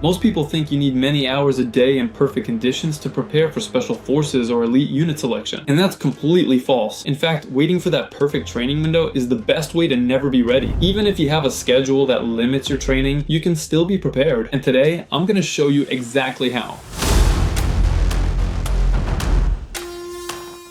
Most people think you need many hours a day in perfect conditions to prepare for special forces or elite unit selection, and that's completely false. In fact, waiting for that perfect training window is the best way to never be ready. Even if you have a schedule that limits your training, you can still be prepared, and today I'm going to show you exactly how.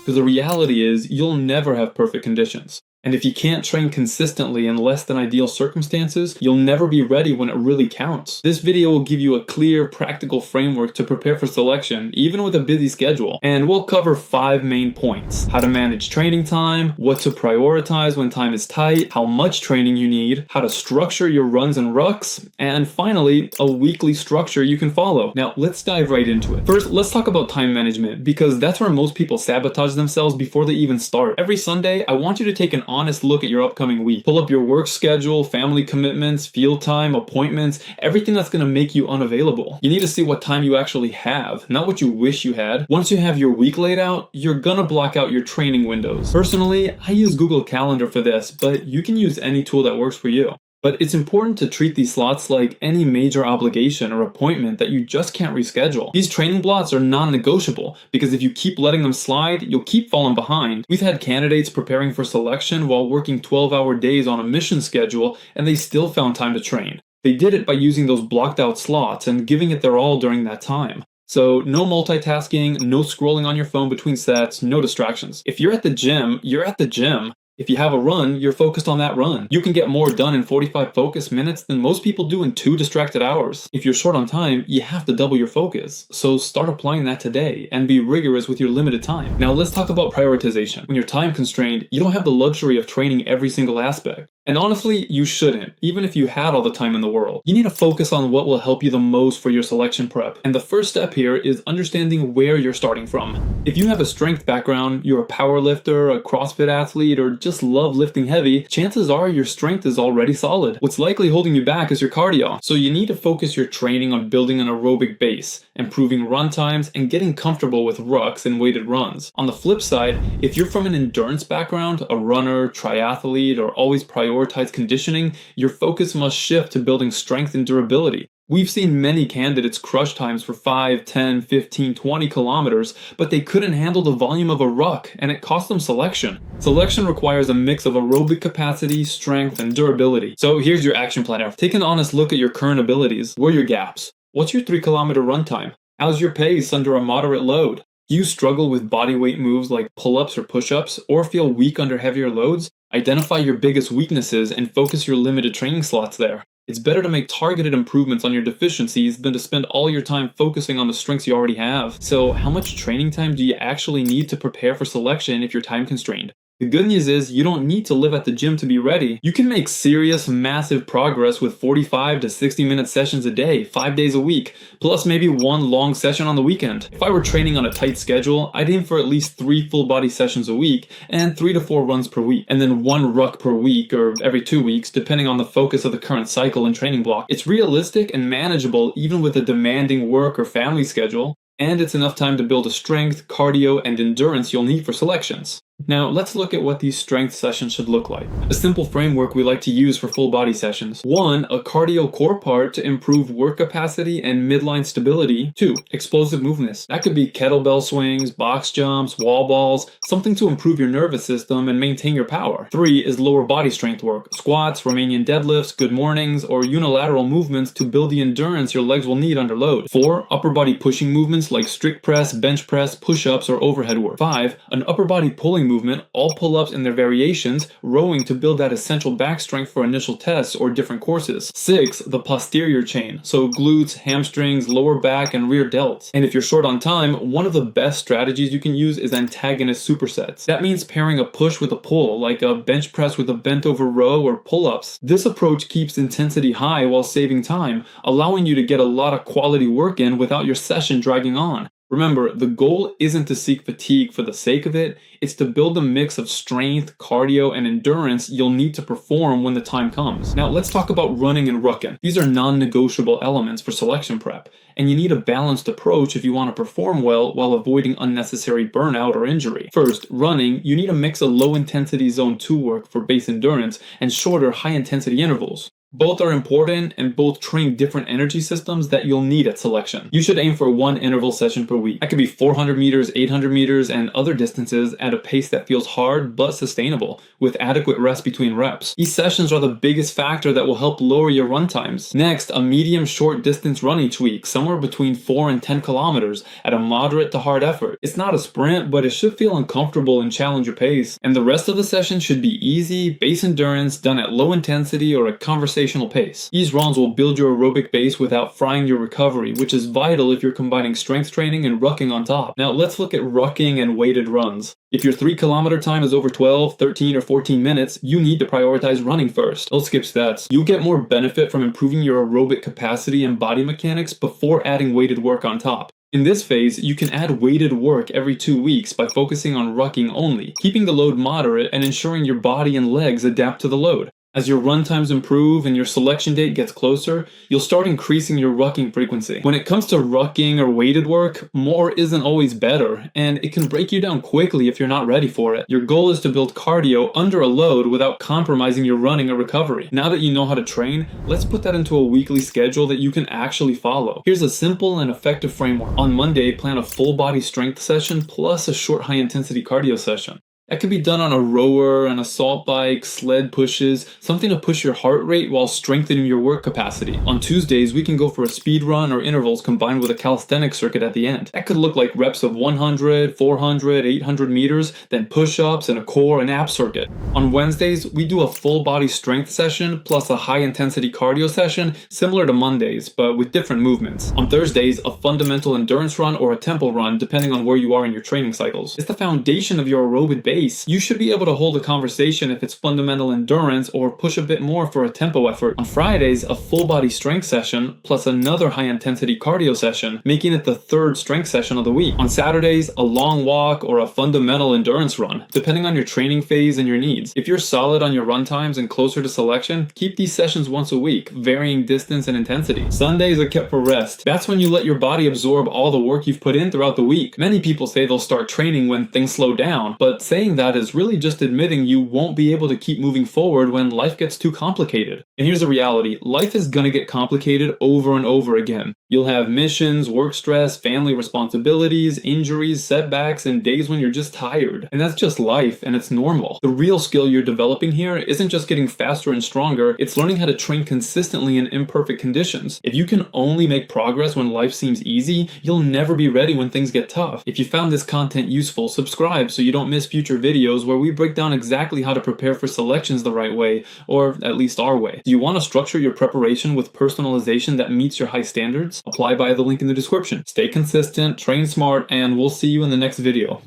Because the reality is, you'll never have perfect conditions. And if you can't train consistently in less than ideal circumstances, you'll never be ready when it really counts. This video will give you a clear, practical framework to prepare for selection, even with a busy schedule. And we'll cover 5 main points: how to manage training time, what to prioritize when time is tight, how much training you need, how to structure your runs and rucks, and finally, a weekly structure you can follow. Now, let's dive right into it. First, let's talk about time management, because that's where most people sabotage themselves before they even start. Every Sunday, I want you to take an honest look at your upcoming week. Pull up your work schedule, family commitments, field time, appointments, everything that's going to make you unavailable. You need to see what time you actually have, not what you wish you had. Once you have your week laid out, you're going to block out your training windows. Personally, I use Google Calendar for this, but you can use any tool that works for you. But it's important to treat these slots like any major obligation or appointment that you just can't reschedule. These training blocks are non-negotiable, because if you keep letting them slide, you'll keep falling behind. We've had candidates preparing for selection while working 12-hour days on a mission schedule, and they still found time to train. They did it by using those blocked out slots and giving it their all during that time. So no multitasking, no scrolling on your phone between sets, no distractions. If you're at the gym, you're at the gym. If you have a run, you're focused on that run. You can get more done in 45 focus minutes than most people do in 2 distracted hours. If you're short on time, you have to double your focus. So start applying that today and be rigorous with your limited time. Now let's talk about prioritization. When you're time constrained, you don't have the luxury of training every single aspect. And honestly, you shouldn't, even if you had all the time in the world. You need to focus on what will help you the most for your selection prep. And the first step here is understanding where you're starting from. If you have a strength background, you're a power lifter, a CrossFit athlete, or just love lifting heavy, chances are your strength is already solid. What's likely holding you back is your cardio. So you need to focus your training on building an aerobic base, improving run times, and getting comfortable with rucks and weighted runs. On the flip side, if you're from an endurance background, a runner, triathlete, or always prioritize conditioning, your focus must shift to building strength and durability. We've seen many candidates crush times for 5, 10, 15, 20 kilometers, but they couldn't handle the volume of a ruck, and it cost them selection. Selection requires a mix of aerobic capacity, strength, and durability. So here's your action planner. Take an honest look at your current abilities. Where are your gaps? What's your 3-kilometer run time? How's your pace under a moderate load? Do you struggle with body weight moves like pull-ups or push-ups, or feel weak under heavier loads? Identify your biggest weaknesses and focus your limited training slots there. It's better to make targeted improvements on your deficiencies than to spend all your time focusing on the strengths you already have. So how much training time do you actually need to prepare for selection if you're time constrained? The good news is you don't need to live at the gym to be ready. You can make serious, massive progress with 45 to 60-minute sessions a day, 5 days a week, plus maybe one long session on the weekend. If I were training on a tight schedule, I'd aim for at least 3 full body sessions a week and 3 to 4 runs per week, and then 1 ruck per week or every 2 weeks, depending on the focus of the current cycle and training block. It's realistic and manageable even with a demanding work or family schedule, and it's enough time to build the strength, cardio, and endurance you'll need for selections. Now, let's look at what these strength sessions should look like. A simple framework we like to use for full body sessions. 1. A cardio core part to improve work capacity and midline stability. 2. Explosive movements. That could be kettlebell swings, box jumps, wall balls, something to improve your nervous system and maintain your power. 3. Is lower body strength work. Squats, Romanian deadlifts, good mornings, or unilateral movements to build the endurance your legs will need under load. 4. Upper body pushing movements like strict press, bench press, push-ups, or overhead work. 5. An upper body pulling movement, all pull-ups and their variations, rowing to build that essential back strength for initial tests or different courses. 6. The posterior chain, so glutes, hamstrings, lower back, and rear delts. And if you're short on time, one of the best strategies you can use is antagonist supersets. That means pairing a push with a pull, like a bench press with a bent over row or pull-ups. This approach keeps intensity high while saving time, allowing you to get a lot of quality work in without your session dragging on. Remember, the goal isn't to seek fatigue for the sake of it, it's to build a mix of strength, cardio, and endurance you'll need to perform when the time comes. Now let's talk about running and rucking. These are non-negotiable elements for selection prep, and you need a balanced approach if you want to perform well while avoiding unnecessary burnout or injury. First, running, you need a mix of low-intensity zone 2 work for base endurance and shorter high-intensity intervals. Both are important and both train different energy systems that you'll need at selection. You should aim for one interval session per week. That could be 400 meters, 800 meters, and other distances at a pace that feels hard but sustainable, with adequate rest between reps. These sessions are the biggest factor that will help lower your run times. Next, a medium short distance run each week, somewhere between 4 and 10 kilometers, at a moderate to hard effort. It's not a sprint, but it should feel uncomfortable and challenge your pace. And the rest of the session should be easy, base endurance, done at low intensity or a conversational pace. These runs will build your aerobic base without frying your recovery, which is vital if you're combining strength training and rucking on top. Now let's look at rucking and weighted runs. If your 3-kilometer time is over 12, 13, or 14 minutes, you need to prioritize running first. Don't skip stats. You'll get more benefit from improving your aerobic capacity and body mechanics before adding weighted work on top. In this phase, you can add weighted work every 2 weeks by focusing on rucking only, keeping the load moderate and ensuring your body and legs adapt to the load. As your run times improve and your selection date gets closer, you'll start increasing your rucking frequency. When it comes to rucking or weighted work, more isn't always better, and it can break you down quickly if you're not ready for it. Your goal is to build cardio under a load without compromising your running or recovery. Now that you know how to train, let's put that into a weekly schedule that you can actually follow. Here's a simple and effective framework. On Monday, plan a full body strength session plus a short high intensity cardio session. That can be done on a rower, an assault bike, sled pushes, something to push your heart rate while strengthening your work capacity. On Tuesdays, we can go for a speed run or intervals combined with a calisthenics circuit at the end. That could look like reps of 100, 400, 800 meters, then push-ups and a core and ab circuit. On Wednesdays, we do a full body strength session plus a high intensity cardio session similar to Mondays, but with different movements. On Thursdays, a fundamental endurance run or a tempo run depending on where you are in your training cycles. It's the foundation of your aerobic base. You should be able to hold a conversation if it's fundamental endurance or push a bit more for a tempo effort. On Fridays, a full body strength session plus another high intensity cardio session, making it the third strength session of the week. On Saturdays, a long walk or a fundamental endurance run, depending on your training phase and your needs. If you're solid on your run times and closer to selection, keep these sessions once a week, varying distance and intensity. Sundays are kept for rest. That's when you let your body absorb all the work you've put in throughout the week. Many people say they'll start training when things slow down, but saying that is really just admitting you won't be able to keep moving forward when life gets too complicated. And here's the reality, life is gonna get complicated over and over again. You'll have missions, work stress, family responsibilities, injuries, setbacks, and days when you're just tired. And that's just life, and it's normal. The real skill you're developing here isn't just getting faster and stronger, it's learning how to train consistently in imperfect conditions. If you can only make progress when life seems easy, you'll never be ready when things get tough. If you found this content useful, subscribe so you don't miss future videos where we break down exactly how to prepare for selections the right way, or at least our way. Do you want to structure your preparation with personalization that meets your high standards? Apply via the link in the description. Stay consistent, train smart, and we'll see you in the next video.